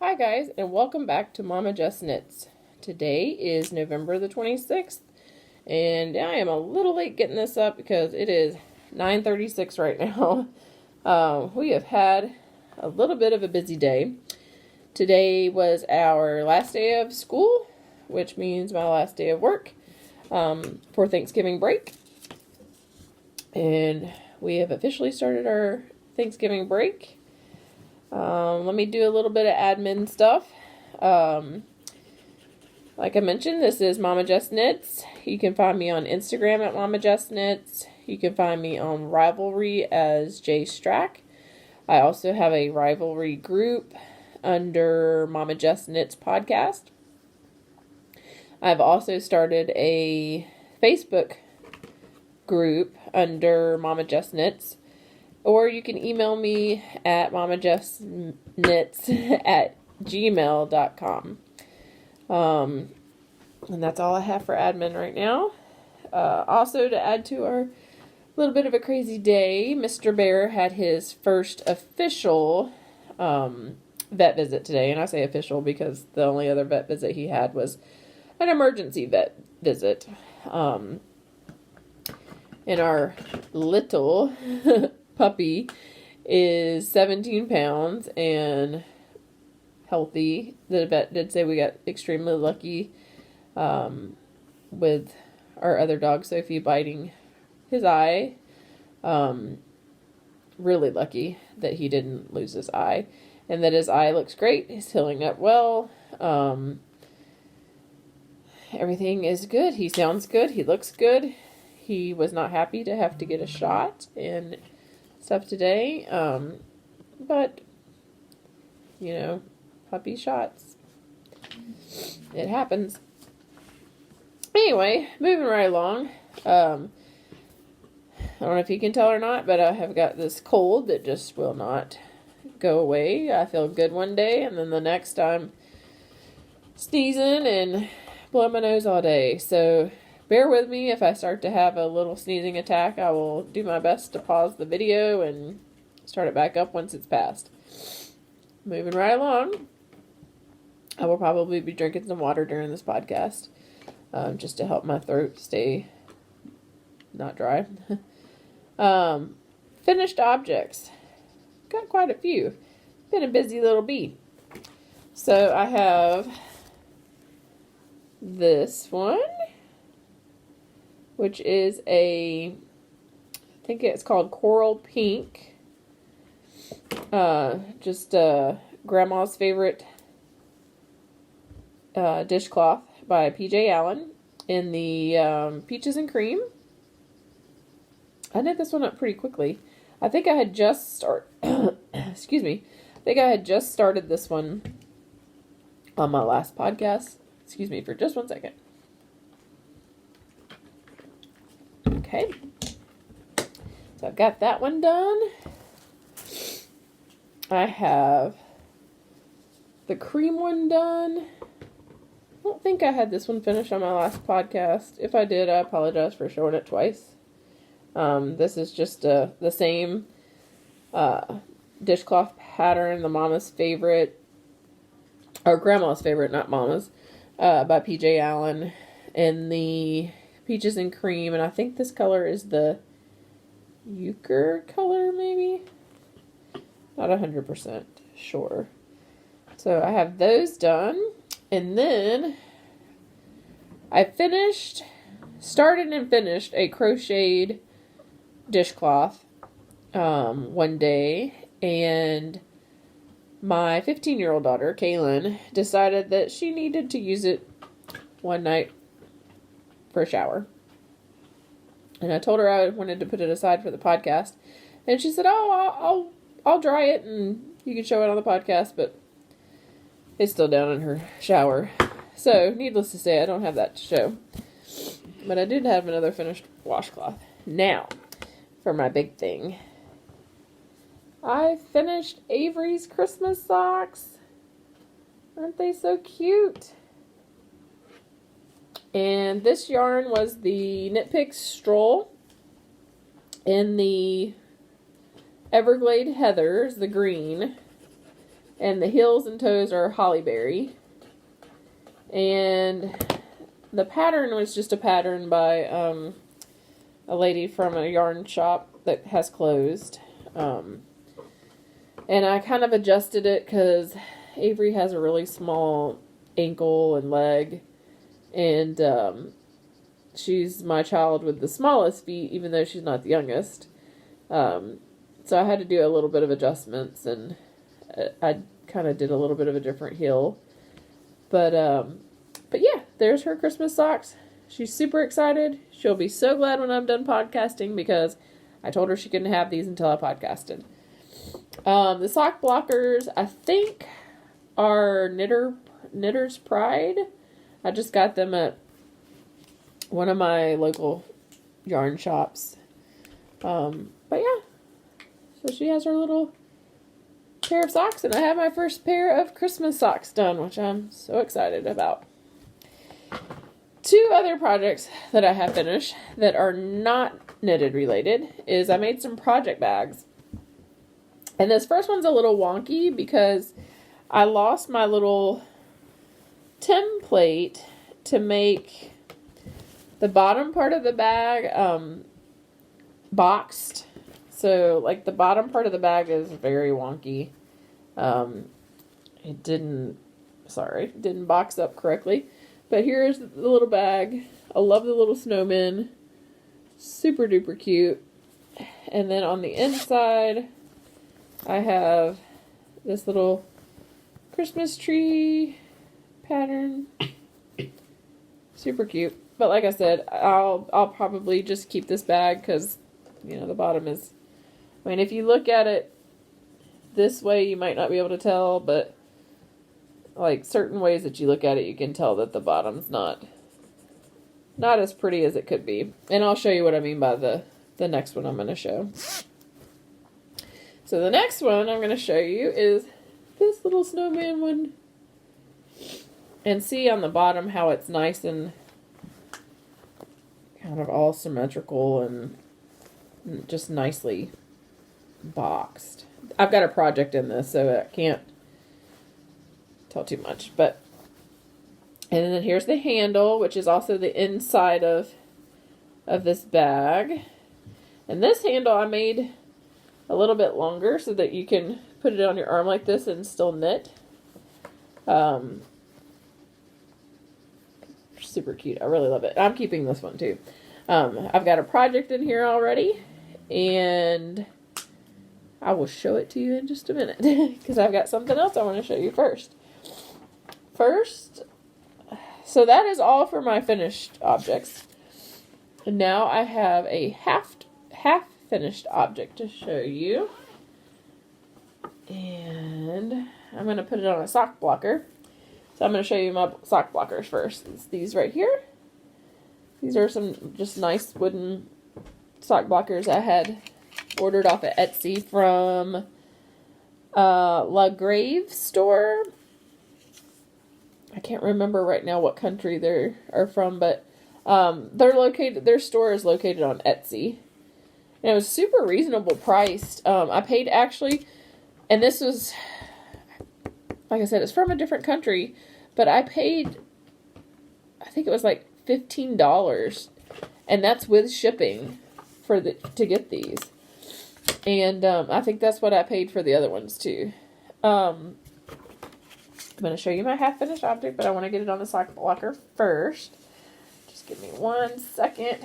Hi guys, and welcome back to Momma Jess Knits. Today is November the 26th, and I am a little late getting this up because it is 9:36 right now. We have had a little bit of a busy day. Today was our last day of school, which means my last day of work for Thanksgiving break. And we have officially started our Thanksgiving break. Let me do a little bit of admin stuff. Like I mentioned, this is Momma Jess Knits. You can find me on Instagram at Momma Jess Knits. You can find me on Ravelry as JStrack. I also have a Ravelry group under Momma Jess Knits podcast. I've also started a Facebook group under Momma Jess Knits. Or you can email me at mommajessknits@gmail.com. And that's all I have for admin right now. Also, to add to our little bit of a crazy day, Mr. Bear had his first official vet visit today. And I say official because the only other vet visit he had was an emergency vet visit. And our little puppy is 17 pounds and healthy. The vet did say we got extremely lucky with our other dog, Sophie, biting his eye. Really lucky that he didn't lose his eye and that his eye looks great. He's healing up well. Everything is good. He sounds good. He looks good. He was not happy to have to get a shot and stuff today, but you know, puppy shots, it happens. Anyway, moving right along. I don't know if you can tell or not, but I have got this cold that just will not go away. I feel good one day, and then the next I'm sneezing and blowing my nose all day. So bear with me if I start to have a little sneezing attack. I will do my best to pause the video and start it back up once it's passed. Moving right along. I will probably be drinking some water during this podcast, just to help my throat stay not dry. Finished objects. Got quite a few. Been a busy little bee. So I have this one, which is I think it's called Coral Pink. Just Grandma's Favorite dishcloth by PJ Allen in the Peaches and Cream. I knit this one up pretty quickly. I think I had just excuse me. I think I had just started this one on my last podcast. Excuse me for just one second. Okay, so I've got that one done. I have the cream one done. I don't think I had this one finished on my last podcast. If I did, I apologize for showing it twice. This is just the same dishcloth pattern, the Mama's Favorite, or Grandma's Favorite, not Mama's, by PJ Allen, in the Peaches and Cream, and I think this color is the Euchre color, maybe? Not 100% sure. So I have those done, and then I started and finished a crocheted dishcloth one day, and my 15-year-old daughter, Kaylin, decided that she needed to use it one night for a shower. And I told her I wanted to put it aside for the podcast. And she said, oh, I'll dry it and you can show it on the podcast, but it's still down in her shower. So, needless to say, I don't have that to show. But I did have another finished washcloth. Now, for my big thing. I finished Avery's Christmas socks. Aren't they so cute? And this yarn was the Knit Picks Stroll in the Everglade Heathers, the green. And the heels and toes are hollyberry. And the pattern was just a pattern by a lady from a yarn shop that has closed. And I kind of adjusted it because Avery has a really small ankle and leg. And she's my child with the smallest feet, even though she's not the youngest. So I had to do a little bit of adjustments, and I kind of did a little bit of a different heel. But yeah, there's her Christmas socks. She's super excited. She'll be so glad when I'm done podcasting because I told her she couldn't have these until I podcasted. The sock blockers, I think, are Knitter's Pride. I just got them at one of my local yarn shops. But yeah, so she has her little pair of socks, and I have my first pair of Christmas socks done, which I'm so excited about. 2 other projects that I have finished that are not knitted related is I made some project bags. And this first one's a little wonky because I lost my little template to make the bottom part of the bag boxed. So like the bottom part of the bag is very wonky. It didn't box up correctly. But here's the little bag. I love the little snowman. Super duper cute. And then on the inside, I have this little Christmas tree pattern. Super cute. But like I said, I'll probably just keep this bag because, you know, the bottom is... I mean, if you look at it this way, you might not be able to tell, but like certain ways that you look at it, you can tell that the bottom's not as pretty as it could be. And I'll show you what I mean by the next one I'm going to show. So the next one I'm going to show you is this little snowman one. And see on the bottom how it's nice and kind of all symmetrical and just nicely boxed. I've got a project in this, so I can't tell too much. But and then here's the handle, which is also the inside of this bag. And this handle I made a little bit longer so that you can put it on your arm like this and still knit. Super cute. I really love it. I'm keeping this one too. I've got a project in here already, and I will show it to you in just a minute because I've got something else I want to show you first. So that is all for my finished objects. And now I have a half finished object to show you. And I'm going to put it on a sock blocker. So I'm going to show you my sock blockers first. It's these right here. These are some just nice wooden sock blockers I had ordered off of Etsy from La Grave store. I can't remember right now what country they are from, but their store is located on Etsy. And it was super reasonable priced. I paid actually, and this was, like I said, it's from a different country, but I paid, I think it was like $15, and that's with shipping to get these. And I think that's what I paid for the other ones too. I'm going to show you my half finished object, but I want to get it on the sock blocker first. Just give me 1 second.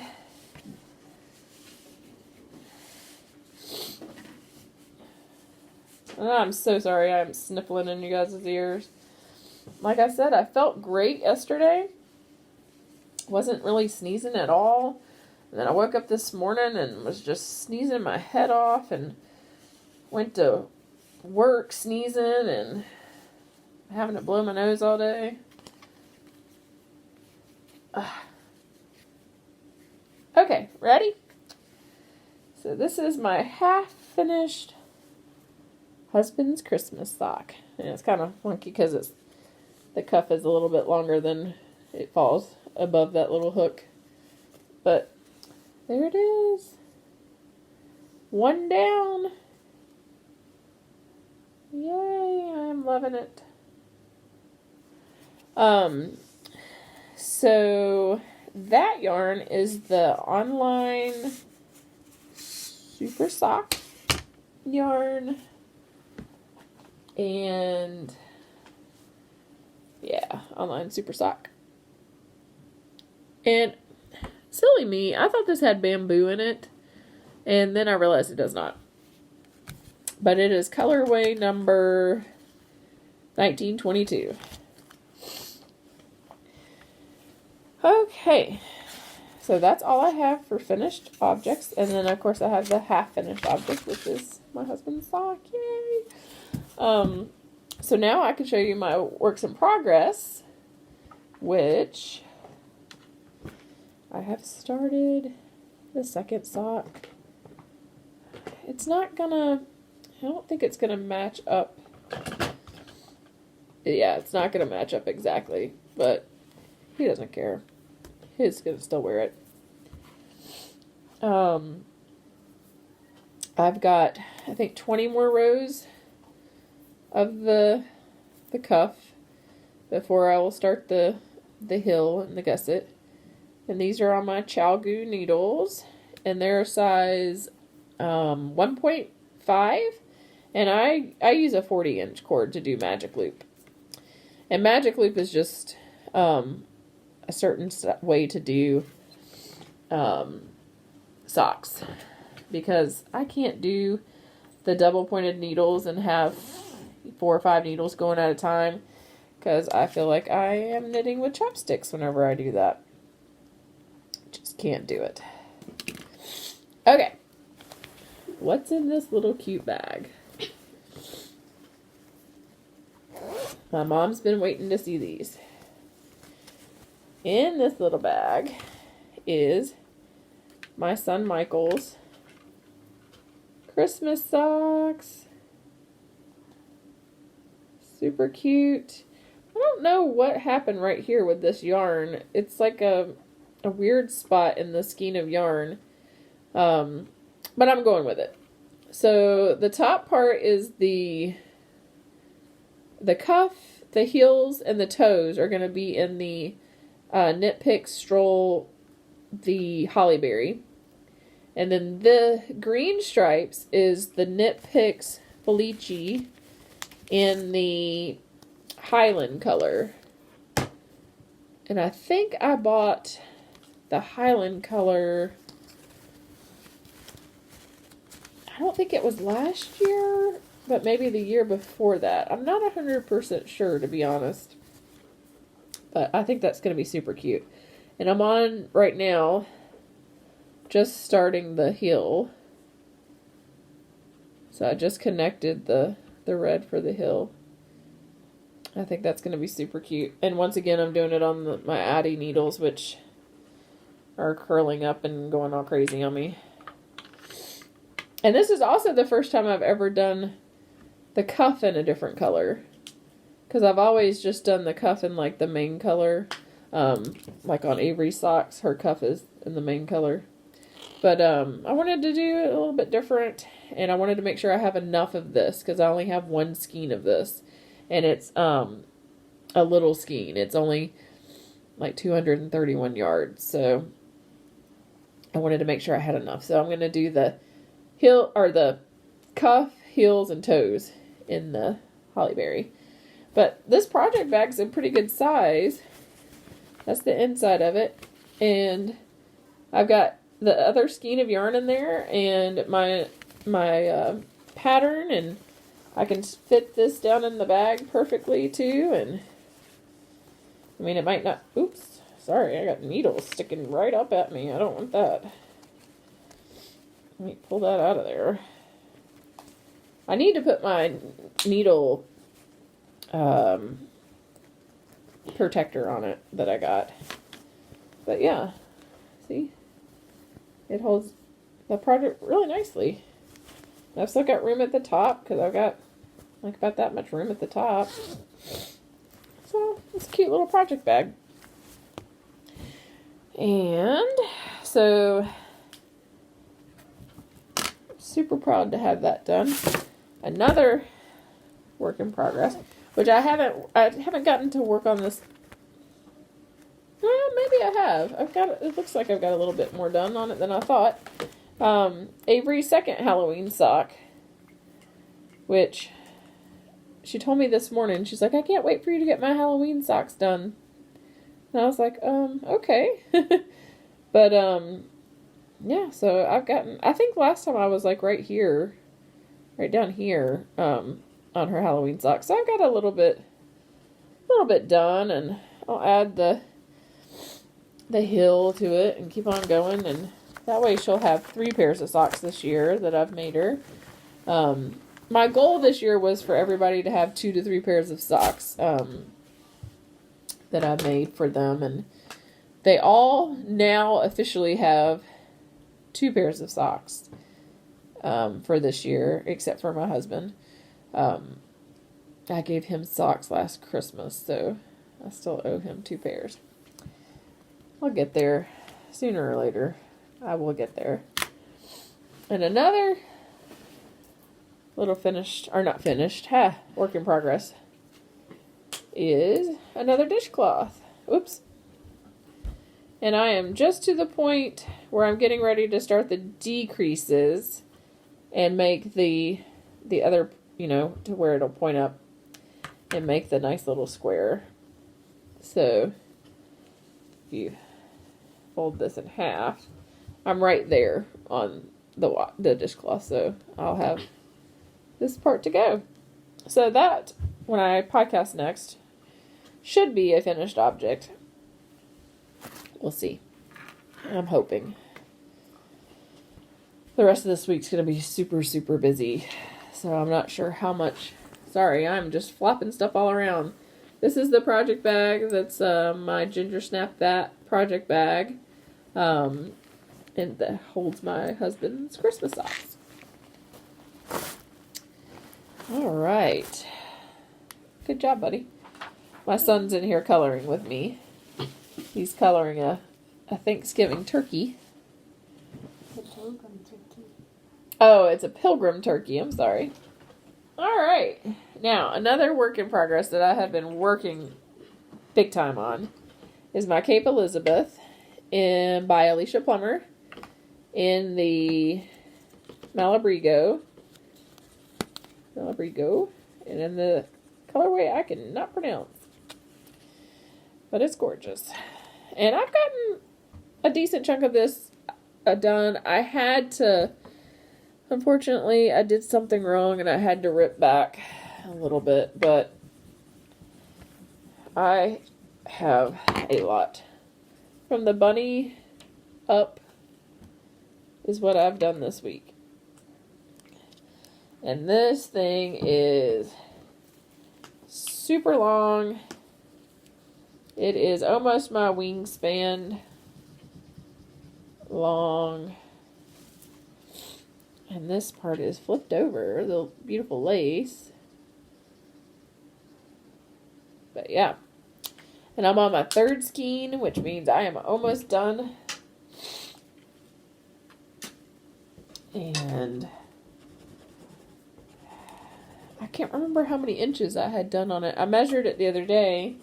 Oh, I'm so sorry I'm sniffling in you guys' ears. Like I said, I felt great yesterday. Wasn't really sneezing at all. And then I woke up this morning and was just sneezing my head off and went to work sneezing and having to blow my nose all day. Okay, ready? So this is my half-finished husband's Christmas sock. And it's kind of funky because the cuff is a little bit longer than it falls above that little hook. But there it is. One down. Yay, I'm I'm loving it. So that yarn is the online Super Sock yarn. And yeah, online Super Sock. And silly me, I thought this had bamboo in it. And then I realized it does not. But it is colorway number 1922. Okay. So that's all I have for finished objects. And then, of course, I have the half-finished object, which is my husband's sock. Yay! So now I can show you my works in progress, which I have started the second sock. It's not gonna, I don't think it's gonna match up. Yeah, it's not gonna match up exactly, but he doesn't care. He's gonna still wear it. I've got, I think, 20 more rows of the cuff before I will start the hill and the gusset. And these are on my ChowGoo needles, and they're size 1.5, and I use a 40-inch cord to do magic loop. And magic loop is just a certain way to do socks, because I can't do the double pointed needles and have 4 or 5 needles going at a time, because I feel like I am knitting with chopsticks whenever I do that. Just can't do it. Okay, what's in this little cute bag? My mom's been waiting to see these. In this little bag is my son Michael's Christmas socks. Super cute. I don't know what happened right here with this yarn. It's like a weird spot in the skein of yarn. But I'm going with it. So the top part is the cuff, the heels, and the toes are going to be in the Knit Picks Stroll, the Hollyberry. And then the green stripes is the Knit Picks Felici in the Highland color. And I think I bought the Highland color, I don't think it was last year, but maybe the year before that. I'm not 100% sure, to be honest. But I think that's going to be super cute. And I'm on, right now, just starting the heel. So I just connected the red for the heel. I think that's going to be super cute. And once again, I'm doing it on my Addy needles, which are curling up and going all crazy on me. And this is also the first time I've ever done the cuff in a different color. Because I've always just done the cuff in like the main color. Like on Avery's socks, her cuff is in the main color. But I wanted to do it a little bit different. And I wanted to make sure I have enough of this, because I only have one skein of this. And it's a little skein. It's only like 231 yards. So I wanted to make sure I had enough. So I'm going to do the heel, or the cuff, heels, and toes in the Hollyberry. But this project bag's a pretty good size. That's the inside of it. And I've got the other skein of yarn in there, and my pattern, and I can fit this down in the bag perfectly too. And I mean, it might not, oops, sorry, I got needles sticking right up at me. I don't want that. Let me pull that out of there. I need to put my needle protector on it that I got. But yeah, see? It holds the project really nicely. I've still got room at the top, because I've got like about that much room at the top. So, it's a cute little project bag. And so, super proud to have that done. Another work in progress, which I haven't gotten to work on this. Well, maybe I have. It looks like I've got a little bit more done on it than I thought. Avery's second Halloween sock, which she told me this morning. She's like, I can't wait for you to get my Halloween socks done. And I was like, okay. But, yeah, so I think last time I was like right down here, on her Halloween socks. So I've got a little bit done, and I'll add the heel to it and keep on going, and that way she'll have 3 pairs of socks this year that I've made her. My goal this year was for everybody to have 2 to 3 pairs of socks, that I made for them, and they all now officially have 2 pairs of socks, for this year, except for my husband. I gave him socks last Christmas, so I still owe him 2 pairs. I'll get there sooner or later. I will get there. And another little work in progress is another dishcloth. Oops. And I am just to the point where I'm getting ready to start the decreases and make the other, to where it'll point up and make the nice little square. So if you fold this in half, I'm right there on the dishcloth, so I'll have this part to go. So that, when I podcast next, should be a finished object. We'll see. I'm hoping. The rest of this week's going to be super, super busy, so I'm not sure how much. Sorry, I'm just flopping stuff all around. This is the project bag. That's my Ginger Snap That project bag. And that holds my husband's Christmas socks. All right. Good job, buddy. My son's in here coloring with me. He's coloring a Thanksgiving turkey. The pilgrim turkey. Oh, it's a pilgrim turkey. I'm sorry. All right. Now, another work in progress that I have been working big time on is my Cape Elizabeth by Alicia Plummer in the Malabrigo, and in the colorway I cannot pronounce, but it's gorgeous. And I've gotten a decent chunk of this done. Unfortunately, I did something wrong and I had to rip back a little bit, but I have a lot. From the bunny up is what I've done this week. And this thing is super long. It is almost my wingspan long. And this part is flipped over, the beautiful lace. But yeah. And I'm on my 3rd skein, which means I am almost done. And I can't remember how many inches I had done on it. I measured it the other day,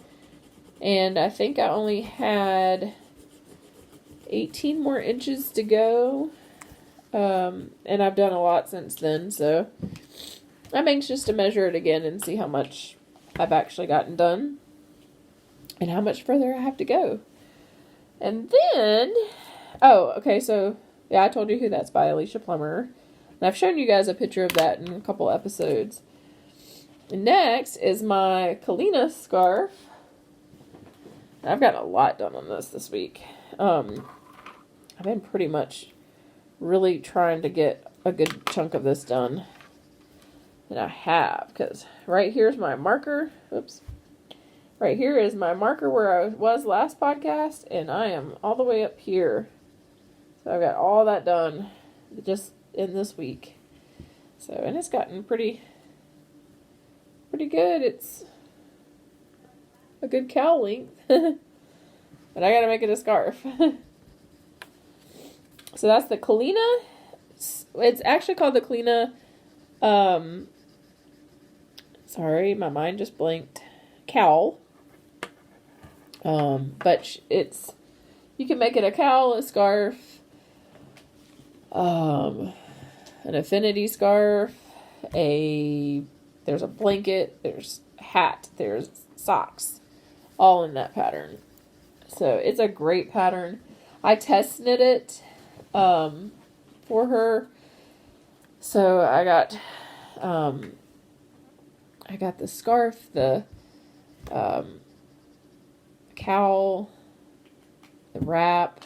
and I think I only had 18 more inches to go. And I've done a lot since then, so I'm anxious to measure it again and see how much I've actually gotten done and how much further I have to go. And then, okay, so yeah, I told you who that's by, Alicia Plummer. And I've shown you guys a picture of that in a couple episodes. And next is my Kalina scarf. I've got a lot done on this week. I've been pretty much really trying to get a good chunk of this done. And I have, because right here's my marker. Oops. Right here is my marker where I was last podcast, and I am all the way up here. So I've got all that done just in this week. So, and it's gotten pretty good. It's a good cowl length. But I gotta make it a scarf. So that's the Kalina. It's actually called the Kalina Sorry, my mind just blinked. Cowl. But you can make it a cowl, a scarf, an affinity scarf, there's a blanket, there's a hat, there's socks, all in that pattern. So it's a great pattern. I test knit it, for her. So I got the scarf, the, cowl, the wrap,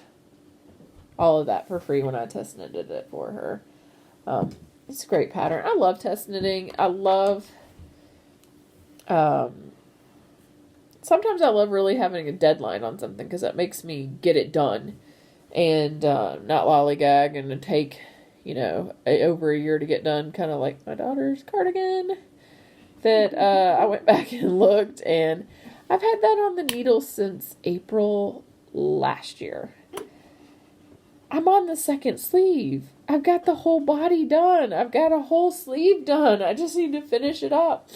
all of that for free when I test knitted it for her. It's a great pattern. I love test knitting. I love, sometimes I love really having a deadline on something because that makes me get it done and not lollygag and take, over a year to get done, kind of like my daughter's cardigan that I went back and looked, and I've had that on the needle since April last year. I'm on the second sleeve. I've got the whole body done. I've got a whole sleeve done. I just need to finish it up.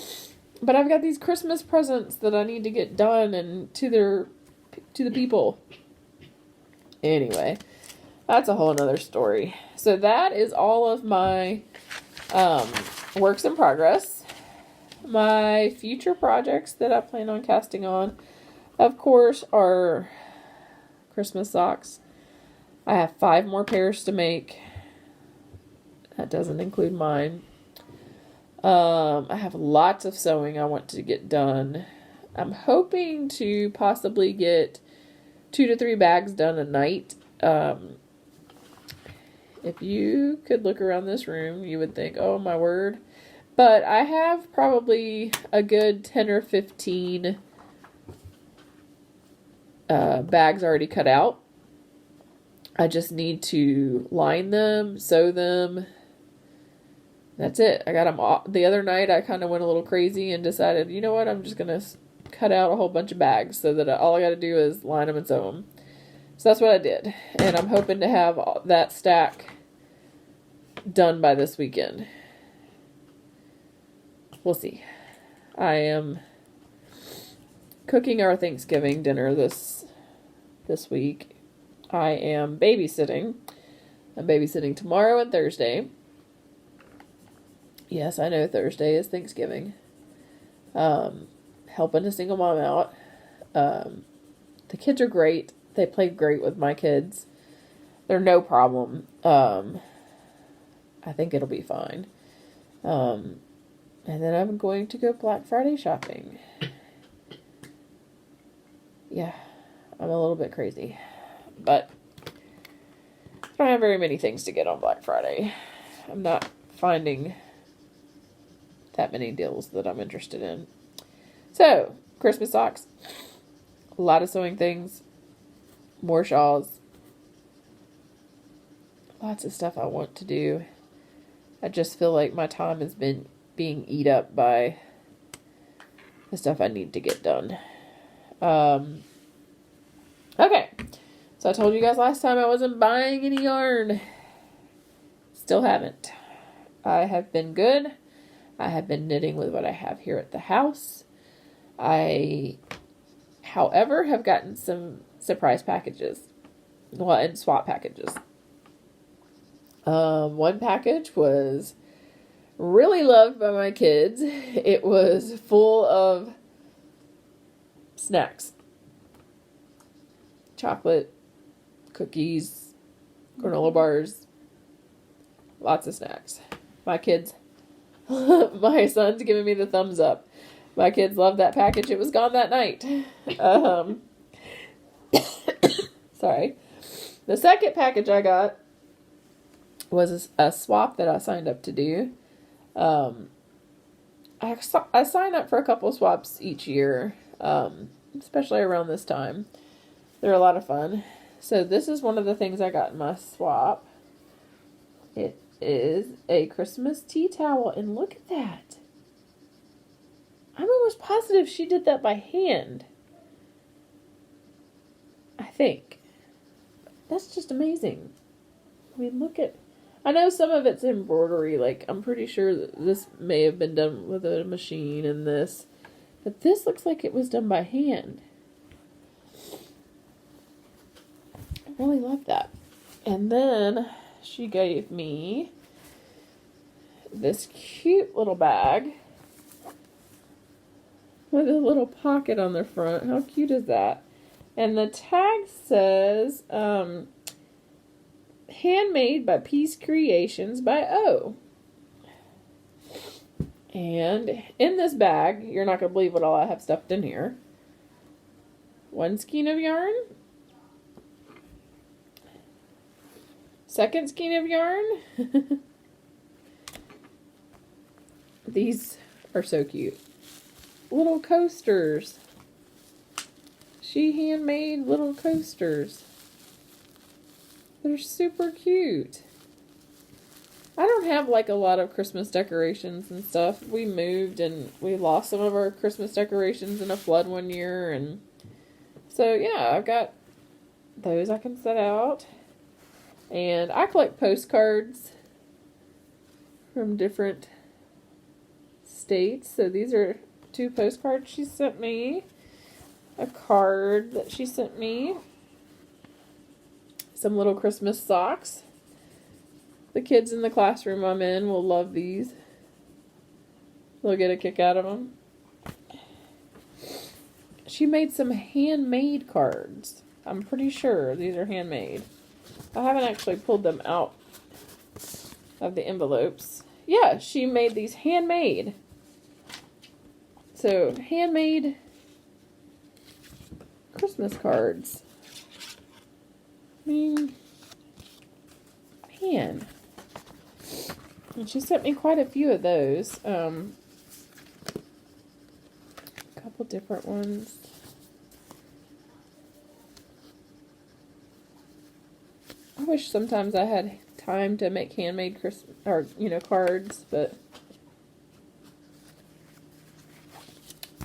But I've got these Christmas presents that I need to get done and to the people. Anyway, that's a whole nother story. So that is all of my works in progress. My future projects that I plan on casting on, of course, are Christmas socks. I have 5 more pairs to make. That doesn't include mine. I have lots of sewing I want to get done. I'm hoping to possibly get 2 to 3 bags done a night. If you could look around this room, you would think, oh my word. But I have probably a good 10 or 15 bags already cut out. I just need to line them, sew them. That's it. I got them all. The other night I kind of went a little crazy and decided, you know what, I'm just going to cut out a whole bunch of bags so that all I got to do is line them and sew them. So that's what I did. And I'm hoping to have that stack done by this weekend. We'll see. I am cooking our Thanksgiving dinner this week. I am babysitting. I'm babysitting tomorrow and Thursday. Yes, I know Thursday is Thanksgiving. Helping a single mom out. The kids are great. They play great with my kids. They're no problem. I think it'll be fine. And then I'm going to go Black Friday shopping. Yeah, I'm a little bit crazy. But I don't have very many things to get on Black Friday. I'm not finding that many deals that I'm interested in. So, Christmas socks. A lot of sewing things. More shawls. Lots of stuff I want to do. I just feel like my time has been being eat up by the stuff I need to get done. Okay. So I told you guys last time I wasn't buying any yarn. Still haven't. I have been good. I have been knitting with what I have here at the house. I, however, have gotten some surprise packages. Well, and swap packages. One package was really loved by my kids. It was full of snacks. Chocolate, cookies, granola bars, lots of snacks. My kids, my son's giving me the thumbs up. My kids loved that package. It was gone that night. Sorry. The second package I got was a swap that I signed up to do. I sign up for a couple swaps each year, especially around this time. They're a lot of fun. So this is one of the things I got in my swap. It is a Christmas tea towel, and look at that. I'm almost positive she did that by hand. I think. That's just amazing. I mean, look at... I know some of it's embroidery. Like, I'm pretty sure that this may have been done with a machine and this. But this looks like it was done by hand. I really love that. And then she gave me this cute little bag with a little pocket on the front. How cute is that? And the tag says, handmade by Peace Creations by O. And in this bag, you're not going to believe what all I have stuffed in here. 1 skein of yarn. 2nd skein of yarn. These are so cute. Little coasters. She handmade little coasters. They're super cute. I don't have like a lot of Christmas decorations and stuff. We moved and we lost some of our Christmas decorations in a flood one year. And so yeah, I've got those I can set out. And I collect postcards from different states. So these are 2 postcards she sent me. A card that she sent me. Some little Christmas socks. The kids in the classroom I'm in will love these. They'll get a kick out of them. She made some handmade cards. I'm pretty sure these are handmade. I haven't actually pulled them out of the envelopes. Yeah, she made these handmade. So, handmade Christmas cards. I mean, man. And she sent me quite a few of those. A couple different ones. I wish sometimes I had time to make handmade Christmas, or cards, but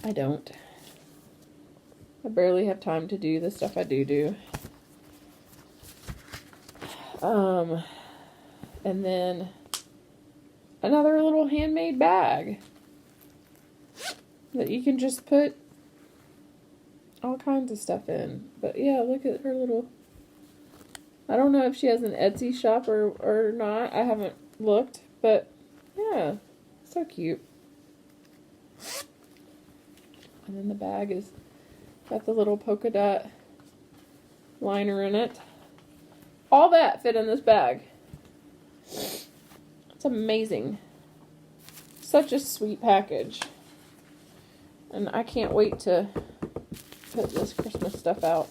I don't. I barely have time to do the stuff I do. And then another little handmade bag that you can just put all kinds of stuff in. But yeah, look at her little... I don't know if she has an Etsy shop or not. I haven't looked, but yeah, so cute. And then the bag is got the little polka dot liner in it. All that fit in this bag. It's amazing. Such a sweet package. And I can't wait to put this Christmas stuff out.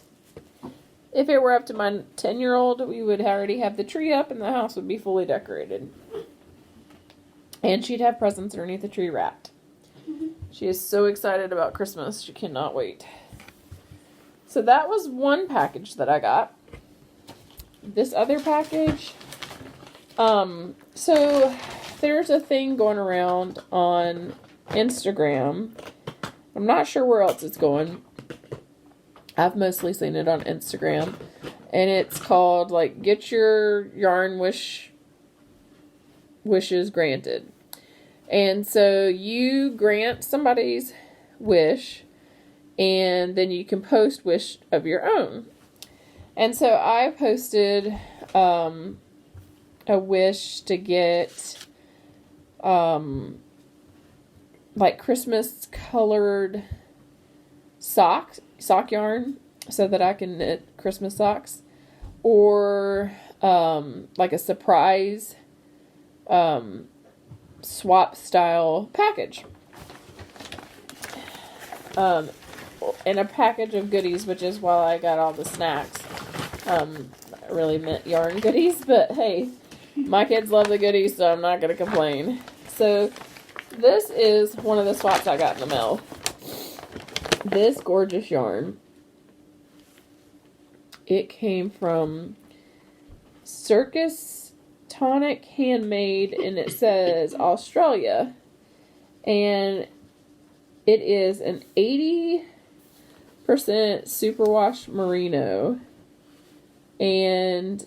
If it were up to my 10-year-old, we would already have the tree up and the house would be fully decorated. And she'd have presents underneath the tree wrapped. Mm-hmm. She is so excited about Christmas. She cannot wait. So that was one package that I got. This other package, so there's a thing going around on Instagram. I'm not sure where else it's going. I've mostly seen it on Instagram. And it's called, like, Get Your Yarn Wishes Granted. And so you grant somebody's wish, and then you can post wish of your own. And so I posted a wish to get like Christmas colored sock yarn so that I can knit Christmas socks, or like a surprise swap style package. And a package of goodies, which is why I got all the snacks. I really meant yarn goodies, but hey, my kids love the goodies, so I'm not going to complain. So this is one of the swaps I got in the mail. This gorgeous yarn. It came from Circus Tonic Handmade, and it says Australia. And it is an 80% superwash merino. And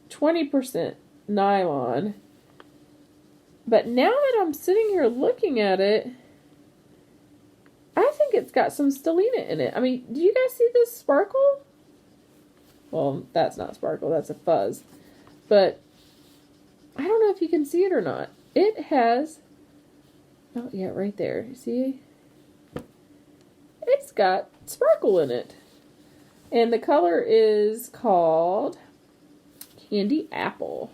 20% nylon. But now that I'm sitting here looking at it, I think it's got some stellina in it. I mean, do you guys see this sparkle? Well, that's not sparkle, that's a fuzz. But I don't know if you can see it or not. It has, oh yeah, right there. See? It's got sparkle in it. And the color is called Candy Apple.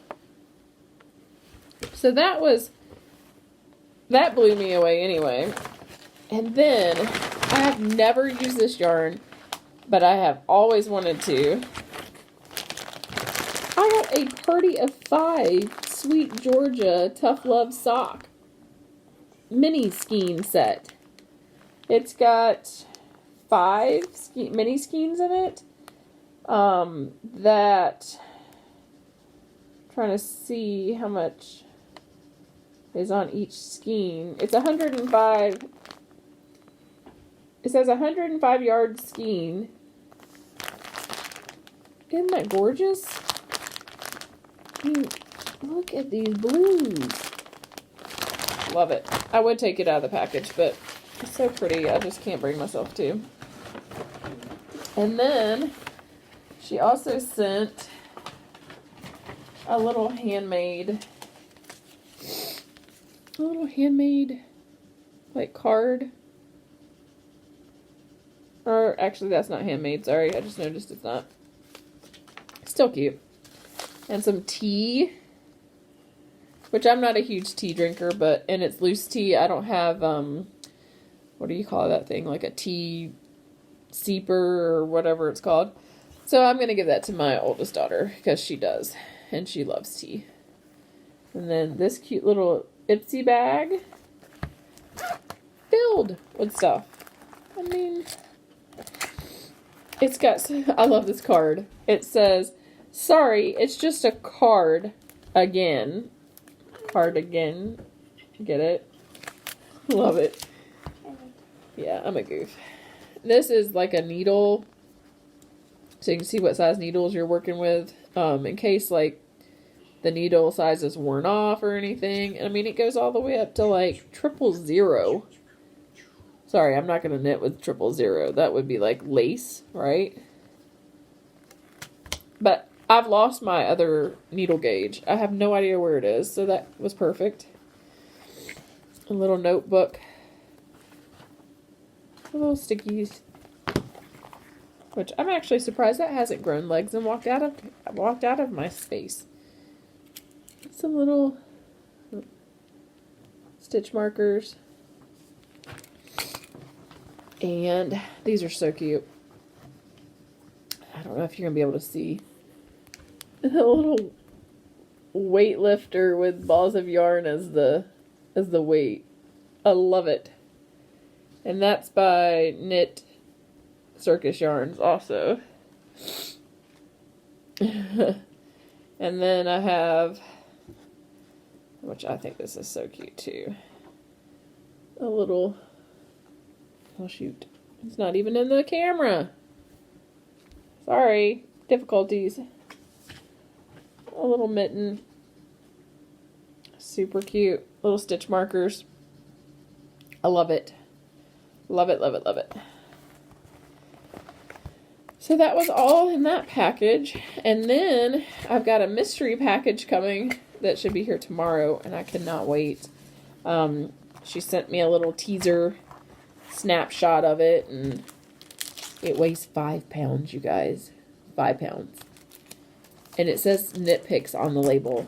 So that blew me away anyway. And then, I have never used this yarn, but I have always wanted to. I got a Party of 5 Sweet Georgia Tough Love Sock mini skein set. It's got 5 mini skeins in it. I'm trying to see how much is on each skein. It's 105. It says 105 yard skein. Isn't that gorgeous? I mean, look at these blues. Love it. I would take it out of the package, but it's so pretty. I just can't bring myself to. And then she also sent a little handmade like card. Or actually that's not handmade, sorry, I just noticed it's not. Still cute. And some tea, which I'm not a huge tea drinker, and it's loose tea. I don't have what do you call that thing, like a tea seeper or whatever it's called. So I'm gonna give that to my oldest daughter because she does, and she loves tea. And then this cute little Ipsy bag filled with stuff. I mean, it's got, I love this card. It says, sorry, it's just a card again. Card again. Get it? Love it. Yeah, I'm a goof. This is like a needle, so you can see what size needles you're working with, in case like the needle size is worn off or anything. I mean, it goes all the way up to like 000. Sorry, I'm not going to knit with 000. That would be like lace, right? But I've lost my other needle gauge. I have no idea where it is, so that was perfect. A little notebook. Little stickies. Which I'm actually surprised that hasn't grown legs and walked out of my space. Some little stitch markers. And these are so cute. I don't know if you're going to be able to see. A little weightlifter with balls of yarn as the weight. I love it. And that's by Knit Circus Yarns also. And then I have, which I think this is so cute too, a little, oh shoot, it's not even in the camera. Sorry, difficulties. A little mitten. Super cute. Little stitch markers. I love it. Love it, love it, love it. So that was all in that package. And then I've got a mystery package coming that should be here tomorrow, and I cannot wait. She sent me a little teaser snapshot of it, and it weighs 5 pounds, you guys. 5 pounds. And it says Knit Picks on the label.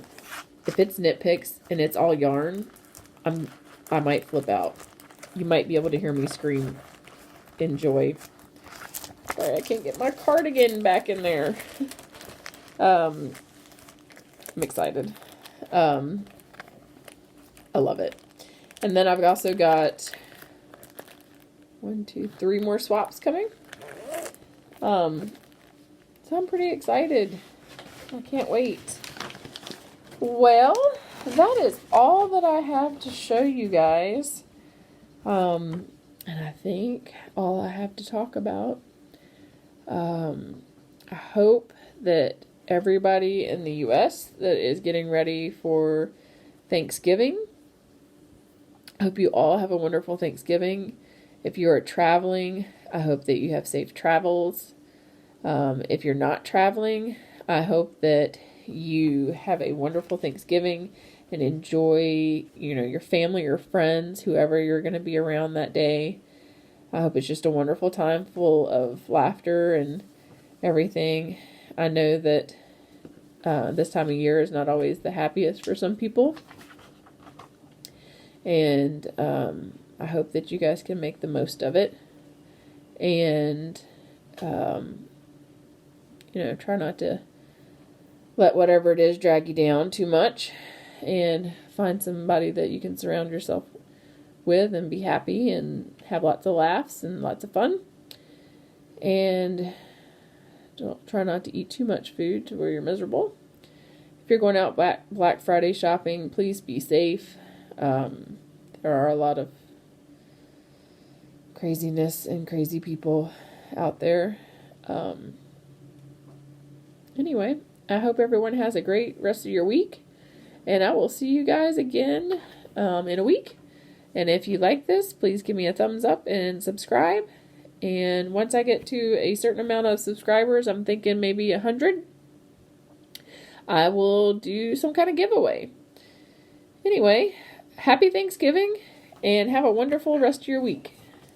If it's Knit Picks and it's all yarn, I might flip out. You might be able to hear me scream in joy. Sorry, I can't get my cardigan back in there. I'm excited. I love it. And then I've also got 1, 2, 3 more swaps coming. So I'm pretty excited. I can't wait. Well, that is all that I have to show you guys. And I think all I have to talk about. I hope that everybody in the U.S. that is getting ready for Thanksgiving. I hope you all have a wonderful Thanksgiving. If you are traveling, I hope that you have safe travels. If you're not traveling, I hope that you have a wonderful Thanksgiving and enjoy, your family or friends, whoever you're going to be around that day. I hope it's just a wonderful time full of laughter and everything. I know that this time of year is not always the happiest for some people. And I hope that you guys can make the most of it. And, try not to let whatever it is drag you down too much. And find somebody that you can surround yourself with and be happy and have lots of laughs and lots of fun. And try not to eat too much food to where you're miserable. If you're going out Black Friday shopping, please be safe. There are a lot of craziness and crazy people out there. Anyway, I hope everyone has a great rest of your week. And I will see you guys again in a week. And if you like this, please give me a thumbs up and subscribe. And once I get to a certain amount of subscribers, I'm thinking maybe 100, I will do some kind of giveaway. Anyway, happy Thanksgiving and have a wonderful rest of your week.